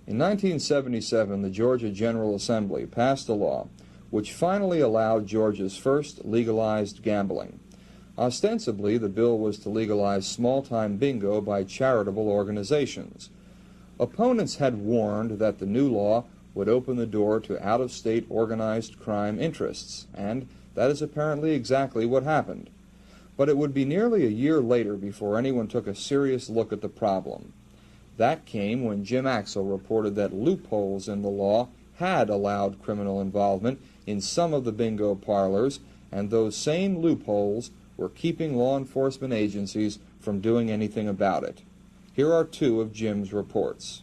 In 1977, the Georgia General Assembly passed a law which finally allowed Georgia's first legalized gambling. Ostensibly, the bill was to legalize small-time bingo by charitable organizations. Opponents had warned that the new law would open the door to out-of-state organized crime interests, and that is apparently exactly what happened. But it would be nearly a year later before anyone took a serious look at the problem. That came when Jim Axel reported that loopholes in the law had allowed criminal involvement in some of the bingo parlors, and those same loopholes were keeping law enforcement agencies from doing anything about it. Here are two of Jim's reports.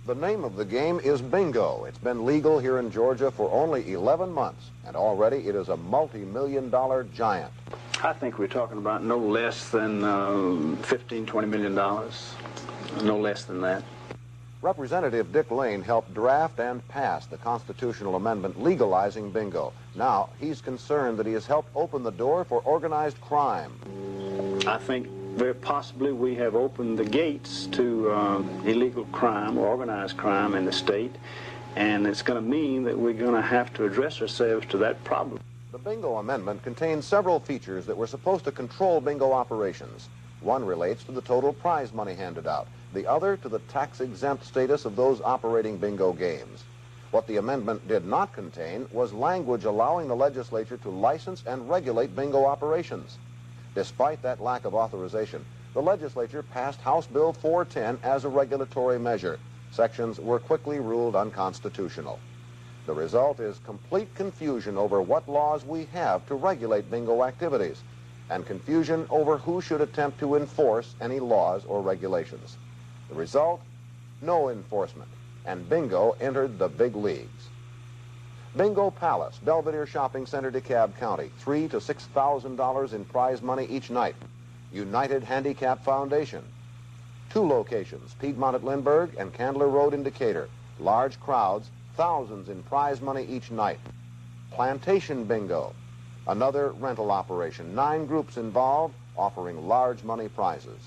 The name of the game is bingo. It's been legal here in Georgia for only 11 months, and already it is a multi-million-dollar giant. I think we're talking about no less than $15–20 million, no less than that. Representative Dick Lane helped draft and pass the constitutional amendment legalizing bingo. Now, he's concerned that he has helped open the door for organized crime. I think very possibly we have opened the gates to illegal crime or organized crime in the state, and it's going to mean that we're going to have to address ourselves to that problem. The bingo amendment contains several features that were supposed to control bingo operations. One relates to the total prize money handed out, the other to the tax-exempt status of those operating bingo games. What the amendment did not contain was language allowing the legislature to license and regulate bingo operations. Despite that lack of authorization, the legislature passed House Bill 410 as a regulatory measure. Sections were quickly ruled unconstitutional. The result is complete confusion over what laws we have to regulate bingo activities, and confusion over who should attempt to enforce any laws or regulations. The result? No enforcement, and bingo entered the big leagues. Bingo Palace, Belvedere Shopping Center, DeKalb County, $3,000 to $6,000 in prize money each night. United Handicap Foundation. 2 locations, Piedmont at Lindbergh and Candler Road in Decatur. Large crowds, thousands in prize money each night. Plantation Bingo, another rental operation. 9 groups involved, offering large money prizes.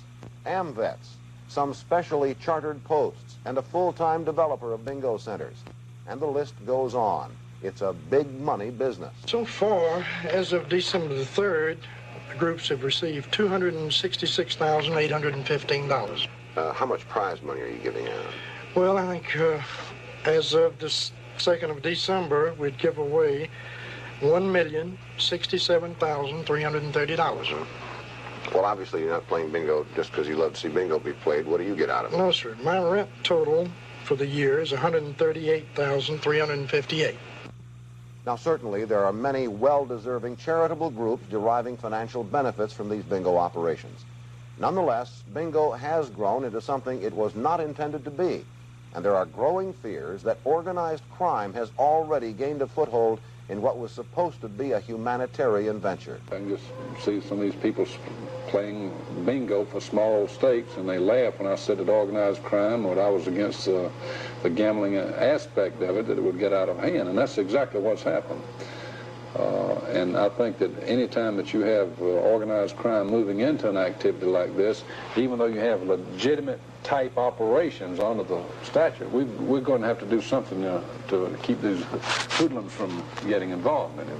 AmVets, some specially chartered posts, and a full-time developer of bingo centers. And the list goes on. It's a big money business. So far, as of December the 3rd, the groups have received $266,815. How much prize money are you giving out? Well, I think as of the 2nd of December, we'd give away $1,067,330. Well, obviously you're not playing bingo just because you love to see bingo be played. What do you get out of it? No, sir. My rent total for the year is $138,358. Now, certainly, there are many well-deserving charitable groups deriving financial benefits from these bingo operations. Nonetheless, bingo has grown into something it was not intended to be, and there are growing fears that organized crime has already gained a foothold in what was supposed to be a humanitarian venture. I can just see some of these people playing bingo for small stakes, and they laugh when I said that organized crime, or I was against the gambling aspect of it, that it would get out of hand, and that's exactly what's happened. And I think that any time that you have organized crime moving into an activity like this, even though you have legitimate type operations under the statute, we're going to have to do something to keep these hoodlums from getting involved in it.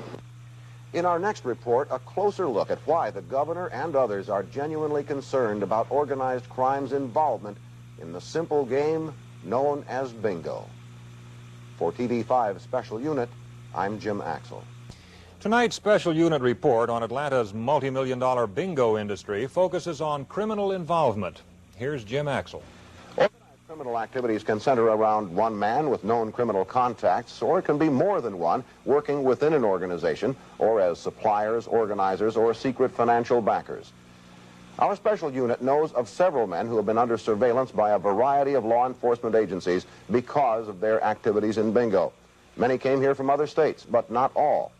In our next report, a closer look at why the governor and others are genuinely concerned about organized crime's involvement in the simple game known as bingo. For TV5 Special Unit, I'm Jim Axel. Tonight's Special Unit report on Atlanta's multi-million-dollar bingo industry focuses on criminal involvement. Here's Jim Axel. Organized criminal activities can center around one man with known criminal contacts, or it can be more than one working within an organization, or as suppliers, organizers, or secret financial backers. Our special unit knows of several men who have been under surveillance by a variety of law enforcement agencies because of their activities in bingo. Many came here from other states, but not all.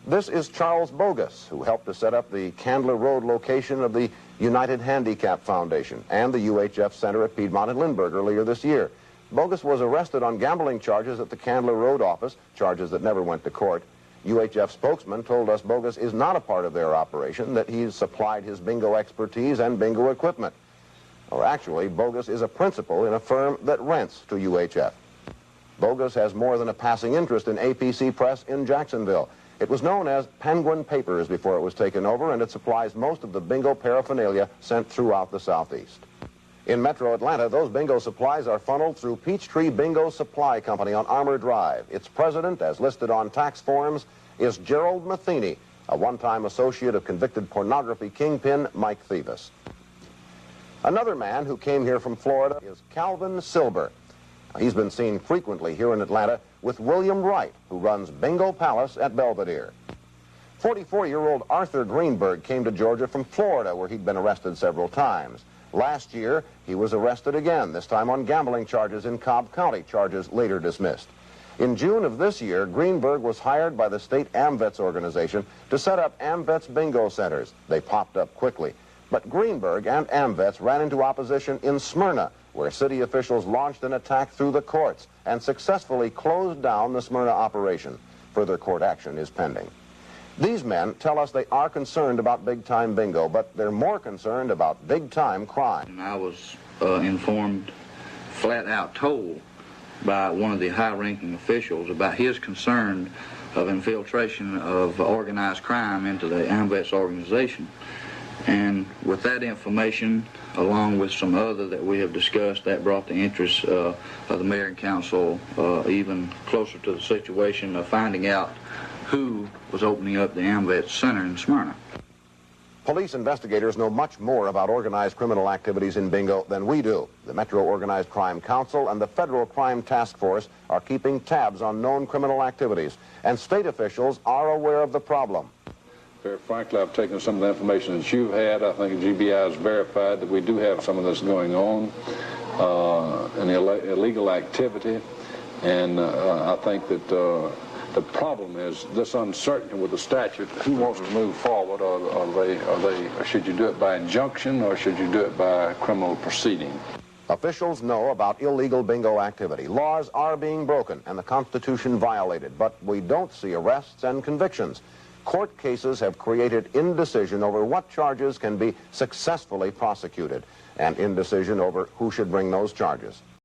This is Charles Bogus, who helped to set up the Candler Road location of the United Handicap Foundation and the UHF Center at Piedmont and Lindbergh earlier this year. Bogus was arrested on gambling charges at the Candler Road office, charges that never went to court. UHF spokesman told us Bogus is not a part of their operation, that he's supplied his bingo expertise and bingo equipment. Or actually, Bogus is a principal in a firm that rents to UHF. Bogus has more than a passing interest in APC Press in Jacksonville. It was known as Penguin Papers before it was taken over, and it supplies most of the bingo paraphernalia sent throughout the Southeast. In Metro Atlanta, those bingo supplies are funneled through Peachtree Bingo Supply Company on Armour Drive. Its president, as listed on tax forms, is Gerald Matheny, a one-time associate of convicted pornography kingpin Mike Thieves. Another man who came here from Florida is Calvin Silber. He's been seen frequently here in Atlanta with William Wright, who runs Bingo Palace at Belvedere. 44-year-old Arthur Greenberg came to Georgia from Florida, where he'd been arrested several times. Last year, he was arrested again, this time on gambling charges in Cobb County, charges later dismissed. In June of this year, Greenberg was hired by the state AMVETS organization to set up AMVETS bingo centers. They popped up quickly. But Greenberg and AMVETS ran into opposition in Smyrna, where city officials launched an attack through the courts and successfully closed down the Smyrna operation. Further court action is pending. These men tell us they are concerned about big-time bingo, but they're more concerned about big-time crime. I was informed, flat out told, by one of the high-ranking officials about his concern of infiltration of organized crime into the AMVETS organization. And with that information, along with some other that we have discussed, that brought the interest of the mayor and council even closer to the situation of finding out who was opening up the AMVETS Center in Smyrna. Police investigators know much more about organized criminal activities in bingo than we do. The Metro Organized Crime Council and the Federal Crime Task Force are keeping tabs on known criminal activities, and state officials are aware of the problem. Very frankly, I've taken some of the information that you've had. I think GBI has verified that we do have some of this going on, an illegal activity, and I think that the problem is this uncertainty with the statute. Who wants to move forward? Or should you do it by injunction, or should you do it by criminal proceeding? Officials know about illegal bingo activity. Laws are being broken and the Constitution violated, but we don't see arrests and convictions. Court cases have created indecision over what charges can be successfully prosecuted, and indecision over who should bring those charges.